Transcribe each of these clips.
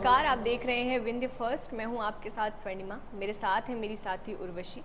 नमस्कार, आप देख रहे हैं विंध्य फर्स्ट। मैं हूं आपके साथ स्वर्णिमा, मेरे साथ है मेरी साथी उर्वशी।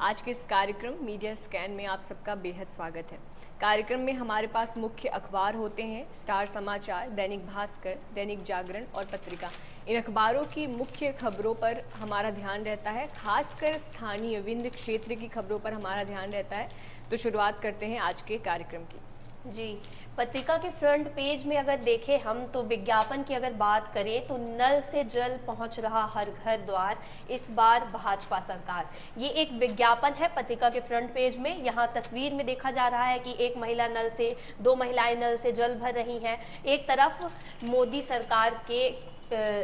आज के इस कार्यक्रम मीडिया स्कैन में आप सबका बेहद स्वागत है। कार्यक्रम में हमारे पास मुख्य अखबार होते हैं स्टार समाचार, दैनिक भास्कर, दैनिक जागरण और पत्रिका। इन अखबारों की मुख्य खबरों पर हमारा ध्यान रहता है, खासकर स्थानीय विंध्य क्षेत्र की खबरों पर हमारा ध्यान रहता है। तो शुरुआत करते हैं आज के कार्यक्रम की। जी, पत्रिका के फ्रंट पेज में अगर देखें हम तो विज्ञापन की अगर बात करें तो नल से जल पहुंच रहा हर घर द्वार, इस बार भाजपा सरकार। ये एक विज्ञापन है पत्रिका के फ्रंट पेज में। यहाँ तस्वीर में देखा जा रहा है कि एक महिला नल से, दो महिलाएं नल से जल भर रही हैं। एक तरफ मोदी सरकार के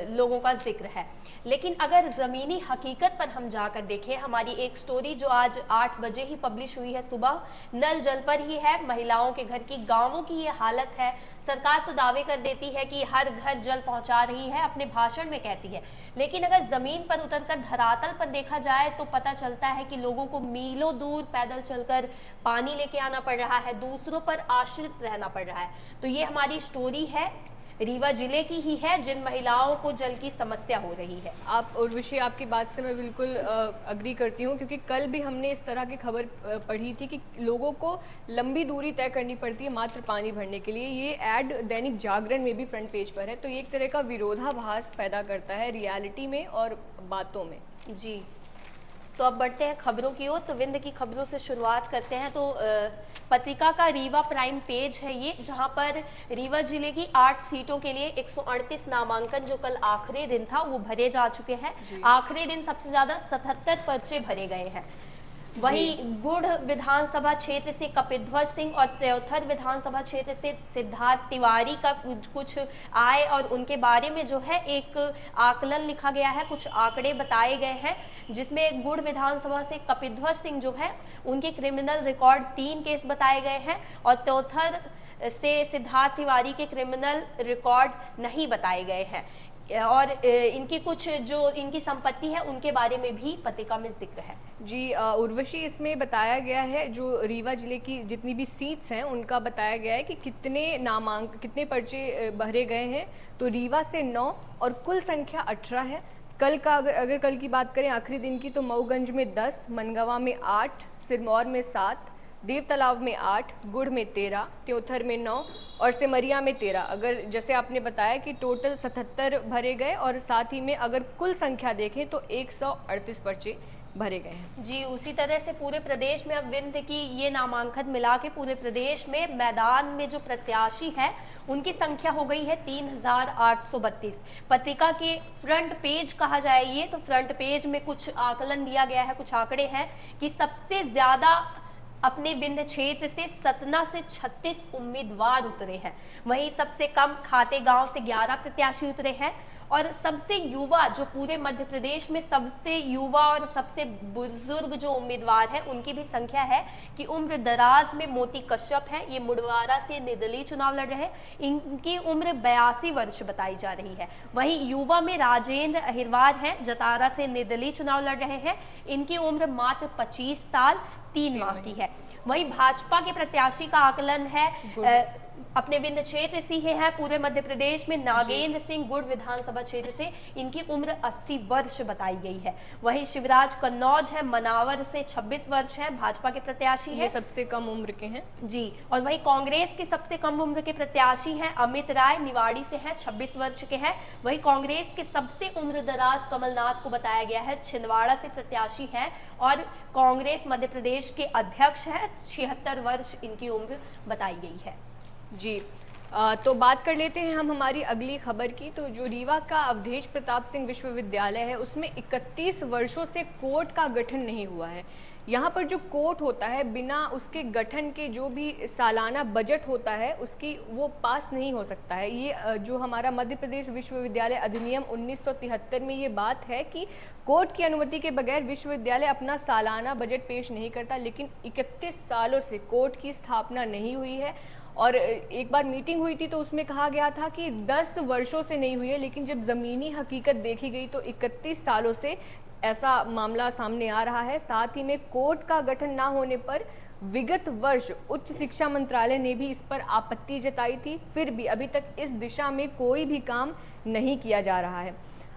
लोगों का जिक्र है, लेकिन अगर ज़मीनी हकीकत पर हम जाकर देखें, हमारी एक स्टोरी जो आज 8 बजे ही पब्लिश हुई है सुबह, नल जल पर ही है। महिलाओं के घर की, गांवों की ये हालत है। सरकार तो दावे कर देती है कि हर घर जल पहुंचा रही है, अपने भाषण में कहती है, लेकिन अगर ज़मीन पर उतरकर धरातल पर देखा जाए तो पता चलता है कि लोगों को मीलों दूर पैदल चलकर पानी लेके आना पड़ रहा है, दूसरों पर आश्रित रहना पड़ रहा है। तो ये हमारी स्टोरी है, रीवा जिले की ही है, जिन महिलाओं को जल की समस्या हो रही है। आप उर्वशी, आपकी बात से मैं बिल्कुल अग्री करती हूँ, क्योंकि कल भी हमने इस तरह की खबर पढ़ी थी कि लोगों को लंबी दूरी तय करनी पड़ती है मात्र पानी भरने के लिए। ये ऐड दैनिक जागरण में भी फ्रंट पेज पर है, तो ये एक तरह का विरोधाभास पैदा करता है रियलिटी में और बातों में। जी, तो अब बढ़ते हैं खबरों की ओर। तो विंध्य की खबरों से शुरुआत करते हैं। तो पत्रिका का रीवा प्राइम पेज है ये, जहां पर रीवा जिले की 8 सीटों के लिए 138 नामांकन जो कल आखिरी दिन था वो भरे जा चुके हैं। आखिरी दिन सबसे ज्यादा 77 पर्चे भरे गए हैं। वहीं गुड़ विधानसभा क्षेत्र से कपिध्वज सिंह और त्योथर विधानसभा क्षेत्र से सिद्धार्थ तिवारी का कुछ आय और उनके बारे में जो है एक आकलन लिखा गया है, कुछ आंकड़े बताए गए हैं, जिसमें गुड़ विधानसभा से कपिध्वज सिंह जो है उनके क्रिमिनल रिकॉर्ड 3 केस बताए गए हैं और त्योथर से सिद्धार्थ तिवारी के क्रिमिनल रिकॉर्ड नहीं बताए गए हैं। और इनकी कुछ जो इनकी संपत्ति है उनके बारे में भी पत्रिका में जिक्र है। जी उर्वशी, इसमें बताया गया है जो रीवा जिले की जितनी भी सीट्स हैं उनका बताया गया है कि कितने पर्चे भरे गए हैं। तो रीवा से 9 और कुल संख्या 18 है। कल का अगर कल की बात करें आखिरी दिन की, तो मऊगंज में 10, मनगावा में 8, सिरमौर में 7, देवतालाब में 8, गुड़ में 13, त्योथर में 9 और सिमरिया में 13। अगर जैसे आपने बताया कि टोटल 77 भरे गए और साथ ही में अगर कुल संख्या देखें तो 138 पर्चे भरे गए हैं। जी, उसी तरह से पूरे प्रदेश में अब विंध्य की ये नामांकन मिला के पूरे प्रदेश में मैदान में जो प्रत्याशी है उनकी संख्या हो गई है 3832। पत्रिका के फ्रंट पेज कहा जाए ये, तो फ्रंट पेज में कुछ आकलन दिया गया है, कुछ आंकड़े हैं कि सबसे ज्यादा अपने विंध्य क्षेत्र से सतना से 36 उम्मीदवार उतरे हैं। वहीं सबसे कम खाते गांव से 11 प्रत्याशी उतरे हैं और सबसे युवा, जो पूरे मध्य प्रदेश में सबसे युवा और सबसे बुजुर्ग जो उम्मीदवार हैं उनकी भी संख्या है कि उम्र दराज में मोती कश्यप हैं, ये मुडवारा से निर्दलीय चुनाव लड़ रहे हैं। इनकी उम्र 82 वर्ष बताई जा रही है। वहीं युवा में राजेंद्र अहिरवार हैं, जतारा से निर्दलीय चुनाव लड़ रहे हैं। इनकी उम्र मात्र 25 साल 3 माह की है। वहीं भाजपा के प्रत्याशी का आकलन है अपने विंध्य क्षेत्र से ही है पूरे मध्य प्रदेश में, नागेंद्र सिंह गुड़ विधानसभा क्षेत्र से, इनकी उम्र 80 वर्ष बताई गई है। वहीं शिवराज कन्नौज है, मनावर से 26 वर्ष है, भाजपा के प्रत्याशी है, सबसे कम उम्र के हैं। जी, और वहीं कांग्रेस के सबसे कम उम्र के प्रत्याशी हैं अमित राय, निवाड़ी से हैं, 26 वर्ष के हैं। वहीं कांग्रेस के सबसे उम्र दराज कमलनाथ को बताया गया है, छिंदवाड़ा से प्रत्याशी हैं और कांग्रेस मध्य प्रदेश के अध्यक्ष हैं, 76 वर्ष इनकी उम्र बताई गई है। जी, तो बात कर लेते हैं हम हमारी अगली खबर की। तो जो रीवा का अवधेश प्रताप सिंह विश्वविद्यालय है उसमें 31 वर्षों से कोर्ट का गठन नहीं हुआ है। यहाँ पर जो कोर्ट होता है, बिना उसके गठन के जो भी सालाना बजट होता है उसकी वो पास नहीं हो सकता है। ये जो हमारा मध्य प्रदेश विश्वविद्यालय अधिनियम 1973 में ये बात है कि कोर्ट की अनुमति के बगैर विश्वविद्यालय अपना सालाना बजट पेश नहीं करता, लेकिन 31 सालों से कोर्ट की स्थापना नहीं हुई है। और एक बार मीटिंग हुई थी तो उसमें कहा गया था कि 10 वर्षों से नहीं हुई है, लेकिन जब ज़मीनी हकीकत देखी गई तो 31 सालों से ऐसा मामला सामने आ रहा है। साथ ही में कोर्ट का गठन ना होने पर विगत वर्ष उच्च शिक्षा मंत्रालय ने भी इस पर आपत्ति जताई थी, फिर भी अभी तक इस दिशा में कोई भी काम नहीं किया जा रहा है।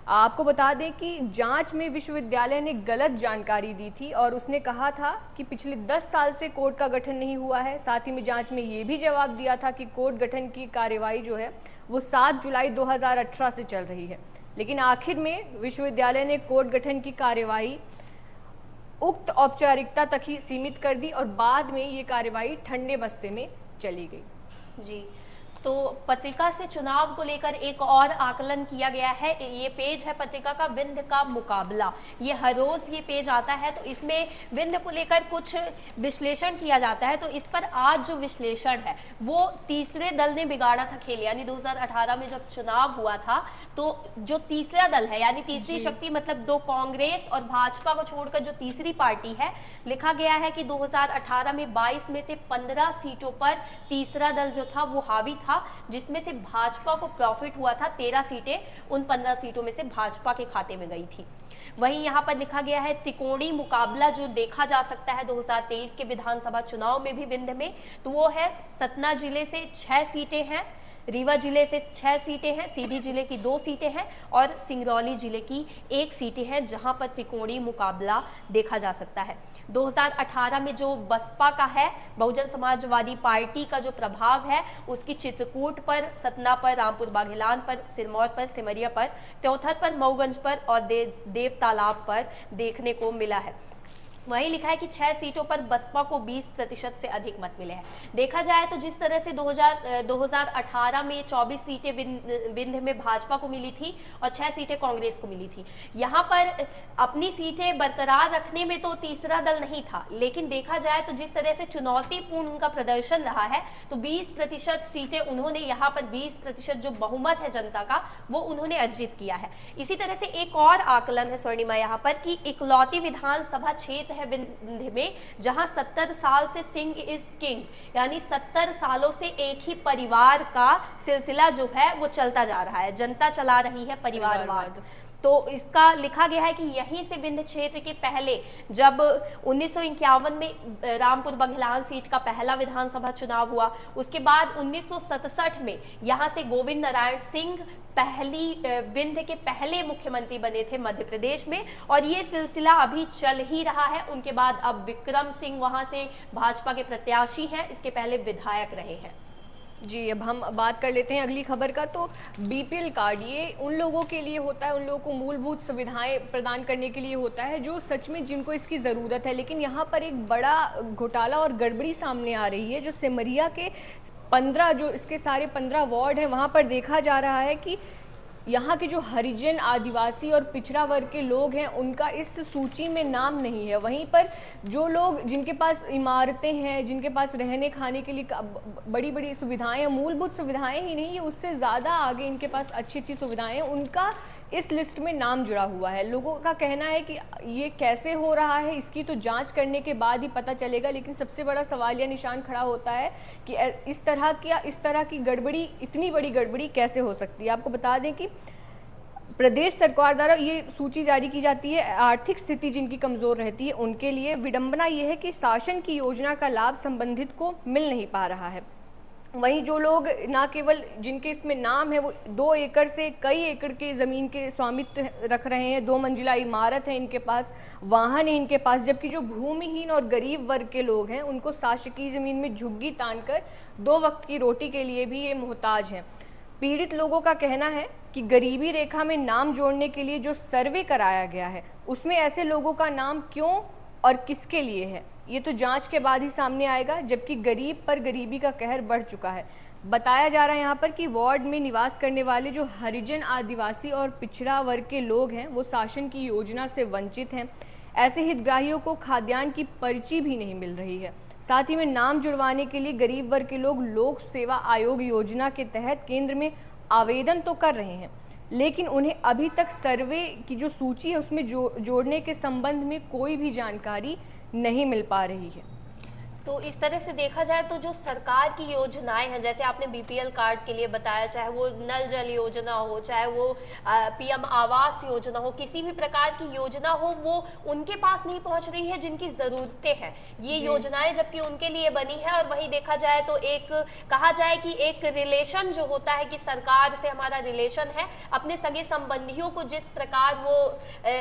आपको बता दें कि जांच में विश्वविद्यालय ने गलत जानकारी दी थी और उसने कहा था कि पिछले 10 साल से कोर्ट का गठन नहीं हुआ है। साथ ही में जांच में ये भी जवाब दिया था कि कोर्ट गठन की कार्यवाही जो है वो 7 जुलाई 2018 से चल रही है। लेकिन आखिर में विश्वविद्यालय ने कोर्ट गठन की कार्यवाही उक्त औपचारिकता तक ही सीमित कर दी और बाद में ये कार्यवाही ठंडे बस्ते में चली गई। जी, तो पत्रिका से चुनाव को लेकर एक और आकलन किया गया है। ये पेज है पत्रिका का विंध्य का मुकाबला। ये हर रोज ये पेज आता है, तो इसमें विंध्य को लेकर कुछ विश्लेषण किया जाता है। तो इस पर आज जो विश्लेषण है वो तीसरे दल ने बिगाड़ा था खेल, यानी 2018 में जब चुनाव हुआ था तो जो तीसरा दल है यानी तीसरी शक्ति, मतलब दो कांग्रेस और भाजपा को छोड़कर जो तीसरी पार्टी है, लिखा गया है कि 2018 में 22 में से 15 सीटों पर तीसरा दल जो था वो हावी था, जिसमें से भाजपा को प्रॉफिट हुआ था। 13 सीटें उन 15 सीटों में से भाजपा के खाते में गई थी। वहीं यहाँ पर लिखा गया है त्रिकोणीय मुकाबला जो देखा जा सकता है 2023 के विधानसभा चुनाव में भी विंध्य में, तो वो है सतना जिले से 6 सीटें हैं, रीवा जिले से 6 सीटें हैं, सीधी जिले की 2 सीटें हैं और सिंगरौली जिले की 1 सीटें हैं, जहां पर त्रिकोणीय मुकाबला देखा जा सकता है। 2018 में जो बसपा का है, बहुजन समाजवादी पार्टी का जो प्रभाव है, उसकी चित्रकूट पर, सतना पर, रामपुर बाघेलान पर, सिरमौर पर, सिमरिया पर, त्योथर पर, मऊगंज पर और देव तालाब पर देखने को मिला है। वहीं लिखा है कि 6 सीटों पर बसपा को 20% से अधिक मत मिले हैं। देखा जाए तो जिस तरह से 2018 में 24 सीटें विंध्य में भाजपा को मिली थी और 6 सीटें कांग्रेस को मिली थी, यहाँ पर अपनी सीटें बरकरार रखने में तो तीसरा दल नहीं था, लेकिन देखा जाए तो जिस तरह से चुनौतीपूर्ण उनका प्रदर्शन रहा है, तो 20% सीटें उन्होंने यहाँ पर 20% जो बहुमत है जनता का वो उन्होंने अर्जित किया है। इसी तरह से एक और आकलन है स्वर्णिमा यहाँ पर कि इकलौती विधानसभा क्षेत्र है विंध्य में जहां 70 साल से सिंह इज किंग, यानी 70 सालों से एक ही परिवार का सिलसिला जो है वो चलता जा रहा है, जनता चला रही है परिवारवाद। तो इसका लिखा गया है कि यहीं से विंध्य क्षेत्र के पहले जब 1951 में रामपुर बघेलान सीट का पहला विधानसभा चुनाव हुआ, उसके बाद 1967 में यहां से गोविंद नारायण सिंह पहली विंध्य के पहले मुख्यमंत्री बने थे मध्य प्रदेश में, और ये सिलसिला अभी चल ही रहा है। उनके बाद अब विक्रम सिंह वहां से भाजपा के प्रत्याशी हैं, इसके पहले विधायक रहे हैं। जी, अब हम बात कर लेते हैं अगली खबर का। तो बीपीएल कार्ड ये उन लोगों के लिए होता है, उन लोगों को मूलभूत सुविधाएं प्रदान करने के लिए होता है जो सच में जिनको इसकी ज़रूरत है। लेकिन यहाँ पर एक बड़ा घोटाला और गड़बड़ी सामने आ रही है, जो सिमरिया के 15 जो इसके सारे 15 वार्ड हैं वहाँ पर देखा जा रहा है कि यहाँ के जो हरिजन, आदिवासी और पिछड़ा वर्ग के लोग हैं उनका इस सूची में नाम नहीं है। वहीं पर जो लोग जिनके पास इमारतें हैं, जिनके पास रहने खाने के लिए बड़ी बड़ी सुविधाएं हैं, मूलभूत सुविधाएं ही नहीं, उससे ज़्यादा आगे इनके पास अच्छी अच्छी सुविधाएं हैं, उनका इस लिस्ट में नाम जुड़ा हुआ है। लोगों का कहना है कि ये कैसे हो रहा है, इसकी तो जांच करने के बाद ही पता चलेगा। लेकिन सबसे बड़ा सवालिया निशान खड़ा होता है कि इस तरह की गड़बड़ी, इतनी बड़ी गड़बड़ी कैसे हो सकती है। आपको बता दें कि प्रदेश सरकार द्वारा ये सूची जारी की जाती है आर्थिक स्थिति जिनकी कमज़ोर रहती है उनके लिए। विडंबना ये है कि शासन की योजना का लाभ संबंधित को मिल नहीं पा रहा है। वहीं जो लोग ना केवल जिनके इसमें नाम है वो 2 एकड़ से कई एकड़ के ज़मीन के स्वामित्व रख रहे हैं, 2 मंजिला इमारत है इनके पास, वाहन है इनके पास, जबकि जो भूमिहीन और गरीब वर्ग के लोग हैं उनको शासकीय ज़मीन में झुग्गी तानकर 2 वक्त की रोटी के लिए भी ये मोहताज हैं। पीड़ित लोगों का कहना है कि गरीबी रेखा में नाम जोड़ने के लिए जो सर्वे कराया गया है उसमें ऐसे लोगों का नाम क्यों और किसके लिए है, ये तो जांच के बाद ही सामने आएगा। जबकि गरीब पर गरीबी का कहर बढ़ चुका है। बताया जा रहा है यहाँ पर कि वार्ड में निवास करने वाले जो हरिजन, आदिवासी और पिछड़ा वर्ग के लोग हैं वो शासन की योजना से वंचित हैं। ऐसे हितग्राहियों को खाद्यान्न की पर्ची भी नहीं मिल रही है। साथ ही में नाम जुड़वाने के लिए गरीब वर्ग के लोग लोक सेवा आयोग योजना के तहत केंद्र में आवेदन तो कर रहे हैं, लेकिन उन्हें अभी तक सर्वे की जो सूची है उसमें जोड़ने के संबंध में कोई भी जानकारी नहीं मिल पा रही है। तो इस तरह से देखा जाए तो जो सरकार की योजनाएं हैं, जैसे आपने बीपीएल कार्ड के लिए बताया, चाहे वो नल जल योजना हो, चाहे वो पीएम आवास योजना हो, किसी भी प्रकार की योजना हो, वो उनके पास नहीं पहुंच रही है जिनकी जरूरतें हैं। ये योजनाएं जबकि उनके लिए बनी है। और वही देखा जाए तो एक कहा जाए कि एक रिलेशन जो होता है कि सरकार से हमारा रिलेशन है, अपने सगे संबंधियों को जिस प्रकार वो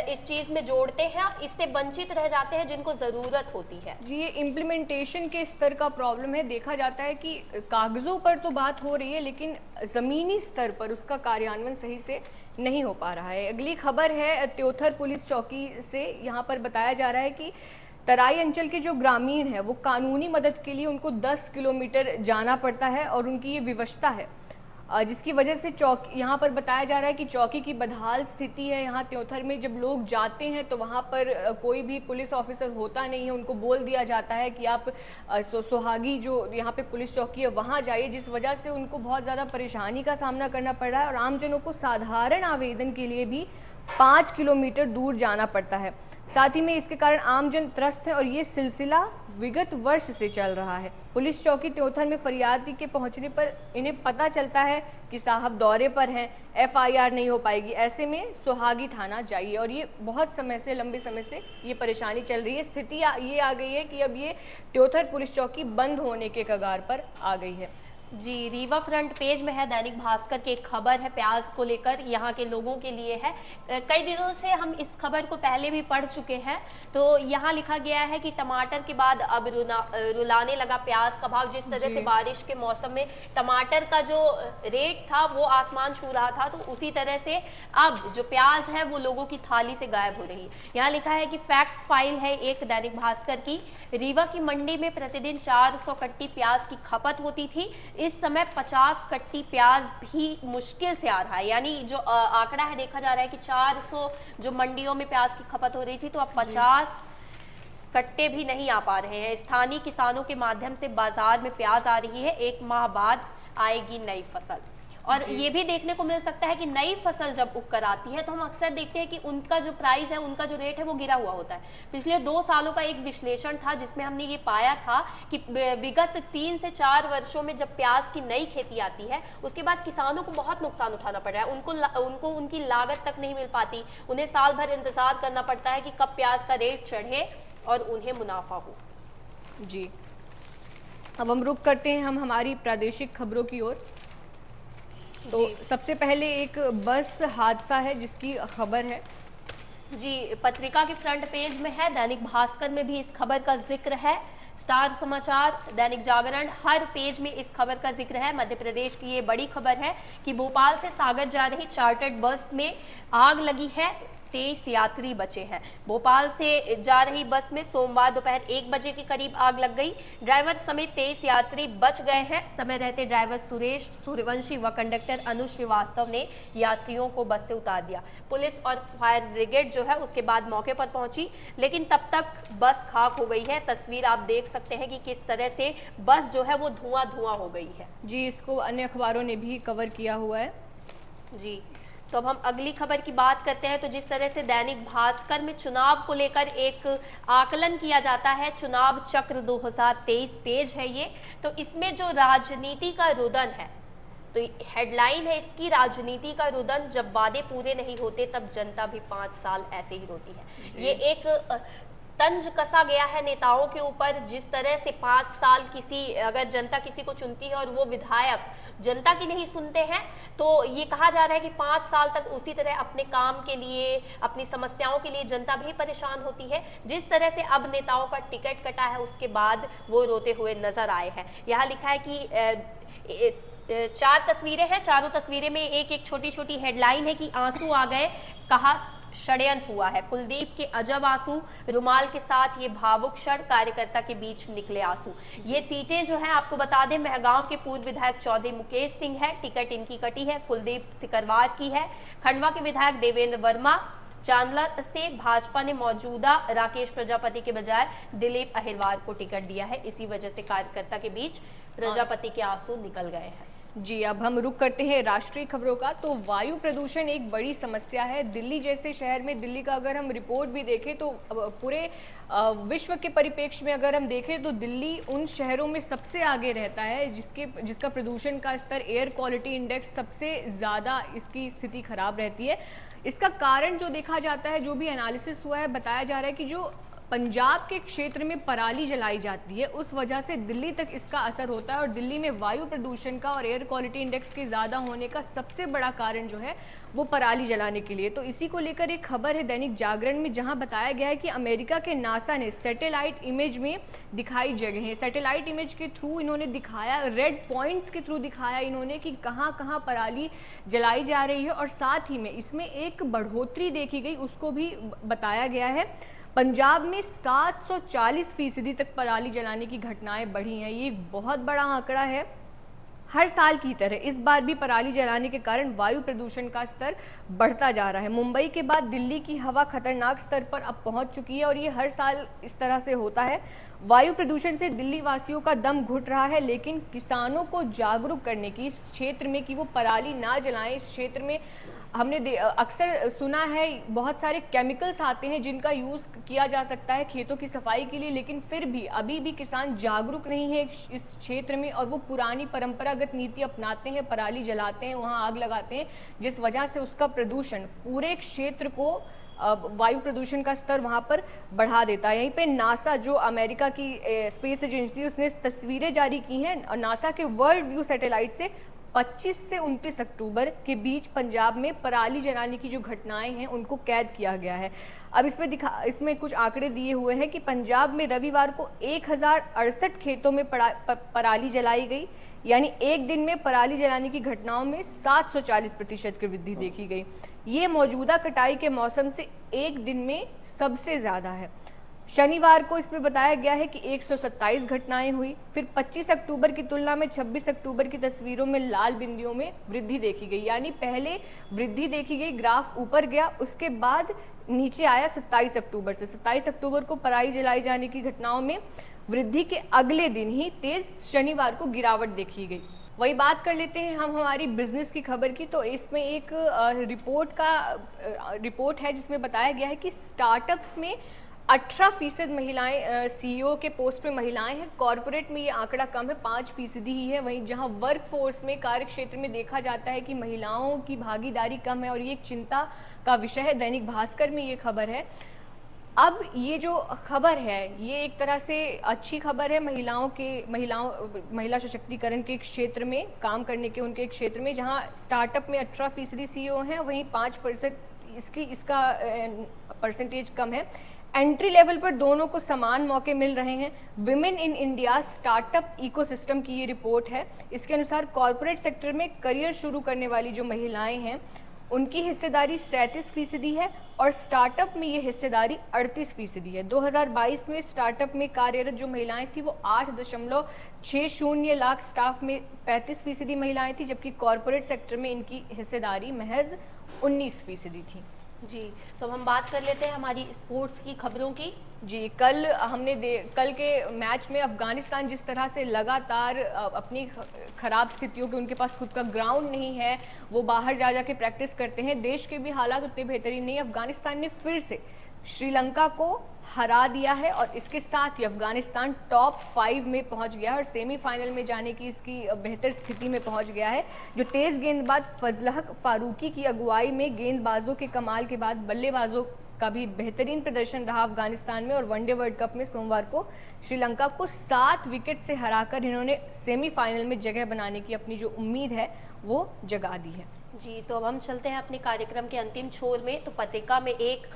इस चीज में जोड़ते हैं, इससे वंचित रह जाते हैं जिनको जरूरत होती है। जी, ये इम्प्लीमेंटेशन के स्तर का प्रॉब्लम है। देखा जाता है कि कागजों पर तो बात हो रही है लेकिन ज़मीनी स्तर पर उसका कार्यान्वयन सही से नहीं हो पा रहा है। अगली खबर है त्योथर पुलिस चौकी से। यहाँ पर बताया जा रहा है कि तराई अंचल के जो ग्रामीण है वो कानूनी मदद के लिए उनको 10 किलोमीटर जाना पड़ता है और उनकी ये विवशता है, जिसकी वजह से चौकी, यहाँ पर बताया जा रहा है कि चौकी की बदहाल स्थिति है। यहाँ त्योथर में जब लोग जाते हैं तो वहाँ पर कोई भी पुलिस ऑफिसर होता नहीं है। उनको बोल दिया जाता है कि आप सोहागी जो यहाँ पे पुलिस चौकी है वहाँ जाइए, जिस वजह से उनको बहुत ज़्यादा परेशानी का सामना करना पड़ रहा है और आमजनों को साधारण आवेदन के लिए भी 5 किलोमीटर दूर जाना पड़ता है। साथ ही में इसके कारण आमजन त्रस्त है और ये सिलसिला विगत वर्ष से चल रहा है। पुलिस चौकी त्योथर में फरियादी के पहुंचने पर इन्हें पता चलता है कि साहब दौरे पर हैं, एफआईआर नहीं हो पाएगी, ऐसे में सोहागी थाना जाइए। और ये बहुत समय से, लंबे समय से ये परेशानी चल रही है। स्थिति ये आ गई है कि अब ये त्योथर पुलिस चौकी बंद होने के कगार पर आ गई है। जी, रीवा फ्रंट पेज में है, दैनिक भास्कर की एक खबर है प्याज को लेकर, यहाँ के लोगों के लिए है। कई दिनों से हम इस खबर को पहले भी पढ़ चुके हैं। तो यहाँ लिखा गया है कि टमाटर के बाद अब रुलाने लगा प्याज का भाव। जिस तरह से बारिश के मौसम में टमाटर का जो रेट था वो आसमान छू रहा था, तो उसी तरह से अब जो प्याज है वो लोगों की थाली से गायब हो रही है। यहाँ लिखा है कि फैक्ट फाइल है एक दैनिक भास्कर की, रीवा की मंडी में प्रतिदिन 400 कट्टी प्याज की खपत होती थी। इस समय 50 कट्टी प्याज भी मुश्किल से आ रहा है। यानी जो आंकड़ा है, देखा जा रहा है कि 400 जो मंडियों में प्याज की खपत हो रही थी, तो अब 50 कट्टे भी नहीं आ पा रहे हैं। स्थानीय किसानों के माध्यम से बाजार में प्याज आ रही है। 1 माह बाद आएगी नई फसल। और ये भी देखने को मिल सकता है कि नई फसल जब उगकर आती है तो हम अक्सर देखते हैं कि उनका जो प्राइस है, उनका जो रेट है वो गिरा हुआ होता है। पिछले 2 सालों का एक विश्लेषण था जिसमें हमने ये पाया था कि विगत 3 से 4 वर्षों में जब प्याज की नई खेती आती है, उसके बाद किसानों को बहुत नुकसान उठाना पड़ रहा है। उनको उनकी लागत तक नहीं मिल पाती। उन्हें साल भर इंतजार करना पड़ता है कि कब प्याज का रेट चढ़े और उन्हें मुनाफा हो। जी, अब हम रुक करते हैं हमारी प्रादेशिक खबरों की ओर। तो सबसे पहले एक बस हादसा है जिसकी खबर है। जी, पत्रिका के फ्रंट पेज में है, दैनिक भास्कर में भी इस खबर का जिक्र है, स्टार समाचार, दैनिक जागरण, हर पेज में इस खबर का जिक्र है। मध्य प्रदेश की ये बड़ी खबर है कि भोपाल से सागर जा रही चार्टर्ड बस में आग लगी है, 23 यात्री बचे हैं। भोपाल से जा रही बस में सोमवार दोपहर 1 बजे के करीब आग लग गई। ड्राइवर समेत 23 यात्री बच गए हैं। समय रहते ड्राइवर सुरेश सूर्यवंशी व कंडक्टर अनु श्रीवास्तव ने यात्रियों को बस से उतार दिया। पुलिस और फायर ब्रिगेड जो है उसके बाद मौके पर पहुंची, लेकिन तब तक बस खाक हो गई है। तस्वीर आप देख सकते हैं कि किस तरह से बस जो है वो धुआं हो गई है। जी, इसको अन्य अखबारों ने भी कवर किया हुआ है। जी, तो अब हम अगली खबर की बात करते हैं। तो जिस तरह से दैनिक भास्कर में चुनाव को लेकर एक आकलन किया जाता है, चुनाव चक्र 2023 पेज है ये, तो इसमें जो राजनीति का रुदन है, तो हेडलाइन है इसकी, राजनीति का रुदन, जब वादे पूरे नहीं होते तब जनता भी 5 साल ऐसे ही रोती है। ये एक तंज कसा गया है नेताओं के ऊपर। जिस तरह से 5 साल अगर जनता किसी को चुनती है और वो विधायक जनता की नहीं सुनते हैं, तो ये कहा जा रहा है कि 5 साल तक उसी तरह अपने काम के लिए, अपनी समस्याओं के लिए जनता भी परेशान होती है। जिस तरह से अब नेताओं का टिकट कटा है उसके बाद वो रोते हुए नजर आए हैं। यहाँ लिखा है कि 4 तस्वीरें हैं, चारों तस्वीरें में एक छोटी छोटी हेडलाइन है कि आंसू आ गए, कहा षड्यंत्र हुआ है। कुलदीप के अजब आंसू, रुमाल के साथ ये भावुक क्षण, कार्यकर्ता के बीच निकले आंसू। ये सीटें जो हैं आपको बता दें, महगांव के पूर्व विधायक चौधरी मुकेश सिंह है, टिकट इनकी कटी है, कुलदीप सिकरवार की है। खंडवा के विधायक देवेंद्र वर्मा, चांदला से भाजपा ने मौजूदा राकेश प्रजापति के बजाय दिलीप अहिरवार को टिकट दिया है। इसी वजह से कार्यकर्ता के बीच प्रजापति के आंसू निकल गए हैं। जी, अब हम रुक करते हैं राष्ट्रीय खबरों का। तो वायु प्रदूषण एक बड़ी समस्या है। दिल्ली जैसे शहर में, दिल्ली का अगर हम रिपोर्ट भी देखें तो पूरे विश्व के परिप्रेक्ष्य में अगर हम देखें तो दिल्ली उन शहरों में सबसे आगे रहता है जिसका प्रदूषण का स्तर, एयर क्वालिटी इंडेक्स सबसे ज़्यादा इसकी स्थिति खराब रहती है। इसका कारण जो देखा जाता है, जो भी एनालिसिस हुआ है, बताया जा रहा है कि जो पंजाब के क्षेत्र में पराली जलाई जाती है उस वजह से दिल्ली तक इसका असर होता है, और दिल्ली में वायु प्रदूषण का और एयर क्वालिटी इंडेक्स के ज़्यादा होने का सबसे बड़ा कारण जो है वो पराली जलाने के लिए। तो इसी को लेकर एक खबर है दैनिक जागरण में, जहां बताया गया है कि अमेरिका के नासा ने सैटेलाइट इमेज में दिखाई जगहें, सैटेलाइट इमेज के थ्रू इन्होंने दिखाया, रेड पॉइंट्स के थ्रू दिखाया इन्होंने कि कहां कहां पराली जलाई जा रही है, और साथ ही में इसमें एक बढ़ोतरी देखी गई, उसको भी बताया गया है। पंजाब में 740% तक पराली जलाने की घटनाएं बढ़ी हैं। ये एक बहुत बड़ा आंकड़ा है। हर साल की तरह इस बार भी पराली जलाने के कारण वायु प्रदूषण का स्तर बढ़ता जा रहा है। मुंबई के बाद दिल्ली की हवा खतरनाक स्तर पर अब पहुंच चुकी है, और ये हर साल इस तरह से होता है। वायु प्रदूषण से दिल्ली वासियों का दम घुट रहा है, लेकिन किसानों को जागरूक करने की इस क्षेत्र में कि वो पराली ना जलाएं। इस क्षेत्र में हमने अक्सर सुना है बहुत सारे केमिकल्स आते हैं जिनका यूज़ किया जा सकता है खेतों की सफाई के लिए, लेकिन फिर भी अभी भी किसान जागरूक नहीं है इस क्षेत्र में, और वो पुरानी परंपरागत नीति अपनाते हैं, पराली जलाते हैं, वहाँ आग लगाते हैं, जिस वजह से उसका प्रदूषण पूरे क्षेत्र को, वायु प्रदूषण का स्तर वहाँ पर बढ़ा देता है। यहीं पे नासा, जो अमेरिका की स्पेस एजेंसी, उसने तस्वीरें जारी की हैं, और नासा के वर्ल्ड व्यू सैटेलाइट से 25 से 29 अक्टूबर के बीच पंजाब में पराली जलाने की जो घटनाएं हैं उनको कैद किया गया है। अब इसमें कुछ आंकड़े दिए हुए हैं कि पंजाब में रविवार को 1068 खेतों में पराली जलाई गई, यानी एक दिन में पराली जलाने की घटनाओं में 740% की वृद्धि देखी गई। ये मौजूदा कटाई के मौसम से एक दिन में सबसे ज़्यादा है। शनिवार को इसमें बताया गया है कि 127 घटनाएं हुई। फिर 25 अक्टूबर की तुलना में 26 अक्टूबर की तस्वीरों में लाल बिंदियों में वृद्धि देखी गई, यानी पहले वृद्धि देखी गई, ग्राफ ऊपर गया, उसके बाद नीचे आया 27 अक्टूबर से। 27 अक्टूबर को पराली जलाई जाने की घटनाओं में वृद्धि के अगले दिन ही तेज शनिवार को गिरावट देखी गई। वही बात कर लेते हैं हम हमारी बिजनेस की खबर की। तो इसमें एक रिपोर्ट है जिसमें बताया गया है कि स्टार्टअप्स में 18% महिलाएं सीईओ के पोस्ट पे महिलाएं हैं। कॉरपोरेट में ये आंकड़ा कम है, 5% ही है। वहीं जहां वर्क फोर्स में, कार्य क्षेत्र में देखा जाता है कि महिलाओं की भागीदारी कम है, और ये एक चिंता का विषय है। दैनिक भास्कर में ये खबर है। अब ये जो खबर है ये एक तरह से अच्छी खबर है महिला सशक्तिकरण के क्षेत्र में काम करने के, उनके क्षेत्र में, जहां स्टार्टअप में 18% सीईओ हैं, वहीं 5% इसका परसेंटेज कम है। एंट्री लेवल पर दोनों को समान मौके मिल रहे हैं। Women in India startup ecosystem की ये रिपोर्ट है। इसके अनुसार कॉरपोरेट सेक्टर में करियर शुरू करने वाली जो महिलाएं हैं उनकी हिस्सेदारी 37% है, और स्टार्टअप में ये हिस्सेदारी 38% है। 2022 में स्टार्टअप में कार्यरत जो महिलाएं थी वो 8.60 लाख स्टाफ में 35% महिलाएं थी, जबकि कॉरपोरेट सेक्टर में इनकी हिस्सेदारी महज 19% थी। जी, तो हम बात कर लेते हैं हमारी स्पोर्ट्स की खबरों की। जी, कल के मैच में अफगानिस्तान जिस तरह से लगातार अपनी खराब स्थितियों के, उनके पास खुद का ग्राउंड नहीं है, वो बाहर जा के प्रैक्टिस करते हैं। देश के भी हालात उतने बेहतरीन नहीं। अफगानिस्तान ने फिर से श्रीलंका को हरा दिया है, और इसके साथ ही अफगानिस्तान टॉप 5 में पहुंच गया है, और सेमीफाइनल में जाने की इसकी बेहतर स्थिति में पहुंच गया है। जो तेज गेंदबाज फजलह फारूकी की अगुवाई में गेंदबाजों के कमाल के बाद बल्लेबाजों का भी बेहतरीन प्रदर्शन रहा अफगानिस्तान में, और वनडे वर्ल्ड कप में सोमवार को श्रीलंका को 7 विकेट से हराकर इन्होंने सेमीफाइनल में जगह बनाने की अपनी जो उम्मीद है वो जगा दी है। जी, तो अब हम चलते हैं अपने कार्यक्रम के अंतिम छोर में। तो पत्रिका में एक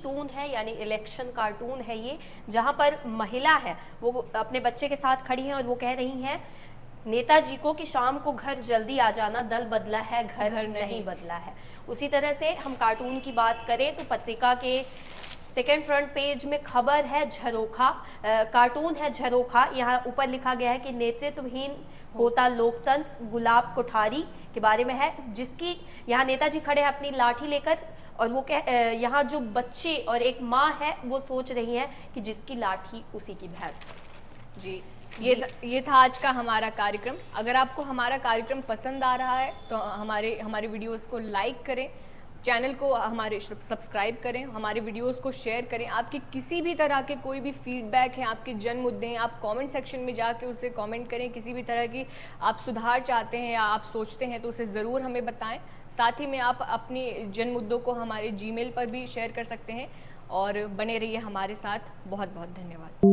टून है, यानी इलेक्शन कार्टून है ये, जहां पर महिला है वो अपने बच्चे के साथ खड़ी हैं और वो कह रही हैं नेताजी को कि शाम को घर जल्दी आ जाना, दल बदला है घर नहीं बदला है। उसी तरह से हम कार्टून की बात करें तो पत्रिका के सेकेंड फ्रंट पेज में खबर है झरोखा, कार्टून है झरोखा। यहाँ ऊपर लिखा गया है कि नेतृत्वहीन होता लोकतंत्र गुलाब कोठारी के बारे में है, जिसकी यहाँ नेताजी खड़े हैं अपनी लाठी लेकर, और वो यहाँ जो बच्चे और एक माँ है वो सोच रही है कि जिसकी लाठी उसी की भैंस। जी, ये था आज का हमारा कार्यक्रम। अगर आपको हमारा कार्यक्रम पसंद आ रहा है तो हमारे वीडियोस को लाइक करें, चैनल को हमारे सब्सक्राइब करें, हमारे वीडियोस को शेयर करें। आपकी किसी भी तरह के कोई भी फीडबैक है, आपके जन मुद्दे हैं, आप कमेंट सेक्शन में जाके उसे कमेंट करें। किसी भी तरह की आप सुधार चाहते हैं या आप सोचते हैं तो उसे ज़रूर हमें बताएं। साथ ही में आप अपनी जन मुद्दों को हमारे जीमेल पर भी शेयर कर सकते हैं। और बने रहिए हमारे साथ। बहुत बहुत धन्यवाद।